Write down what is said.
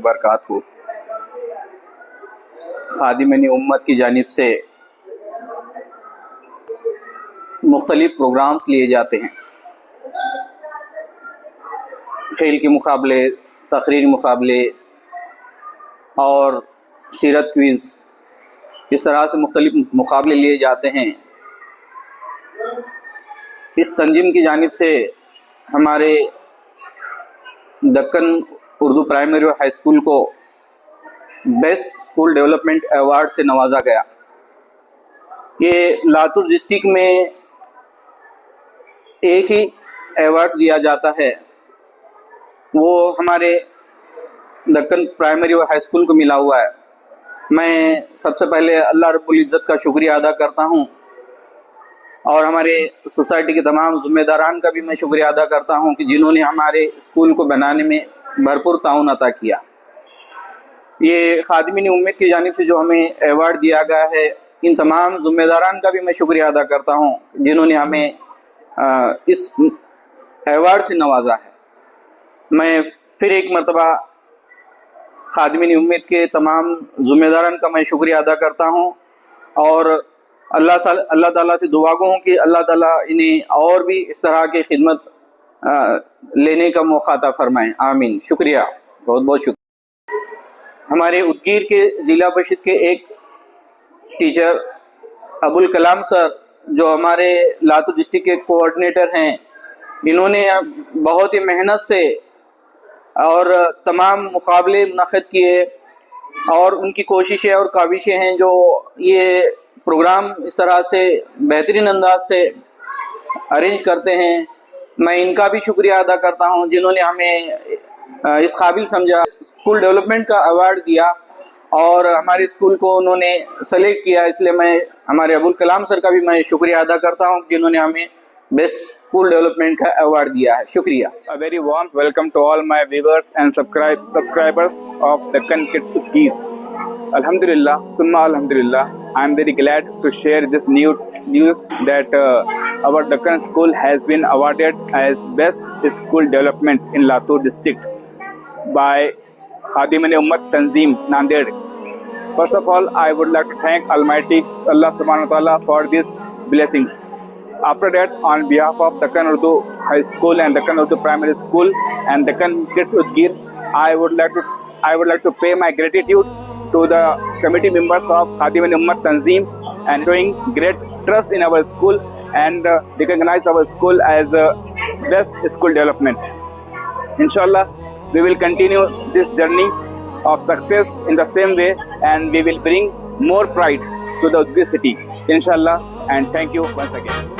वबरकातुहू। खादिम उम्मत की जानिब से मुख्तलिफ प्रोग्राम्स लिए जाते हैं। खेल के मुकाबले, तकरीरी मुकाबले और सीरत क्विज़, इस तरह से मुख्तलिफ मुकाबले लिए जाते हैं। इस तंजीम की जानिब से हमारे दक्कन उर्दू प्राइमरी और हाई स्कूल को बेस्ट स्कूल डेवलपमेंट अवार्ड से नवाजा गया। ये लातूर डिस्ट्रिक्ट में एक ही अवार्ड दिया जाता है, वो हमारे दक्कन प्राइमरी और हाई स्कूल को मिला हुआ है। मैं सबसे पहले अल्लाह रब्बुल इज़्ज़त का शुक्रिया अदा करता हूँ और हमारे सोसाइटी के तमाम ज़िम्मेदारान का भी मैं शुक्रिया अदा करता हूँ कि जिन्होंने हमारे स्कूल को बनाने में भरपूर ताउन अता किया। ये खादिम उम्मत की जानिब से जो हमें अवार्ड दिया गया है, इन तमाम ज़िम्मेदारान का भी मैं शुक्रिया अदा करता हूँ जिन्होंने हमें इस अवार्ड से नवाजा है। मैं फिर एक मरतबा खादिम उम्मत के तमाम ज़िम्मेदारान का मैं शुक्रिया अदा करता हूँ और अल्लाह ताला से दुआ गो हूँ कि अल्लाह ताला इन्हें और भी इस तरह की खिदमत लेने का मौका अता फरमाएँ। आमीन। शुक्रिया, बहुत बहुत शुक्रिया। हमारे उदगीर के ज़िला परिषद के एक टीचर अबुल कलाम सर, जो हमारे लातूर डिस्ट्रिक्ट के कोऑर्डिनेटर हैं, इन्होंने बहुत ही मेहनत से और तमाम मुकाबले मुनक़िद किए और उनकी कोशिशें और काविशें हैं जो ये प्रोग्राम इस तरह से बेहतरीन अंदाज से अरेंज करते हैं। मैं इनका भी शुक्रिया अदा करता हूं जिन्होंने हमें इस काबिल समझा, स्कूल डेवलपमेंट का अवार्ड दिया और हमारे स्कूल को उन्होंने सेलेक्ट किया। इसलिए मैं हमारे अबुल कलाम सर का भी मैं शुक्रिया अदा करता हूं जिन्होंने हमें बेस्ट स्कूल डेवलपमेंट का अवार्ड दिया है। शुक्रिया। A very warm welcome to all my viewers and subscribers of Deccan Kids Udgir. Alhamdulillah, Summa Alhamdulillah, I am very glad to share this news that our Deccan school has been awarded as best school development in Latur district by Khadim Ummat Tanzim Nanded. First of all, I would like to thank Almighty Allah Subhanahu wa Taala for these blessings. After that, on behalf of Deccan Urdu High School and Deccan Urdu Primary School and Deccan Kids Udgir, I would like to pay my gratitude to the committee members of Khadim Ummat Tanzim and showing great trust in our school and recognize our school as best school development. Inshallah, we will continue this journey of success in the same way and we will bring more pride to the Udgir city. Inshallah, and thank you once again.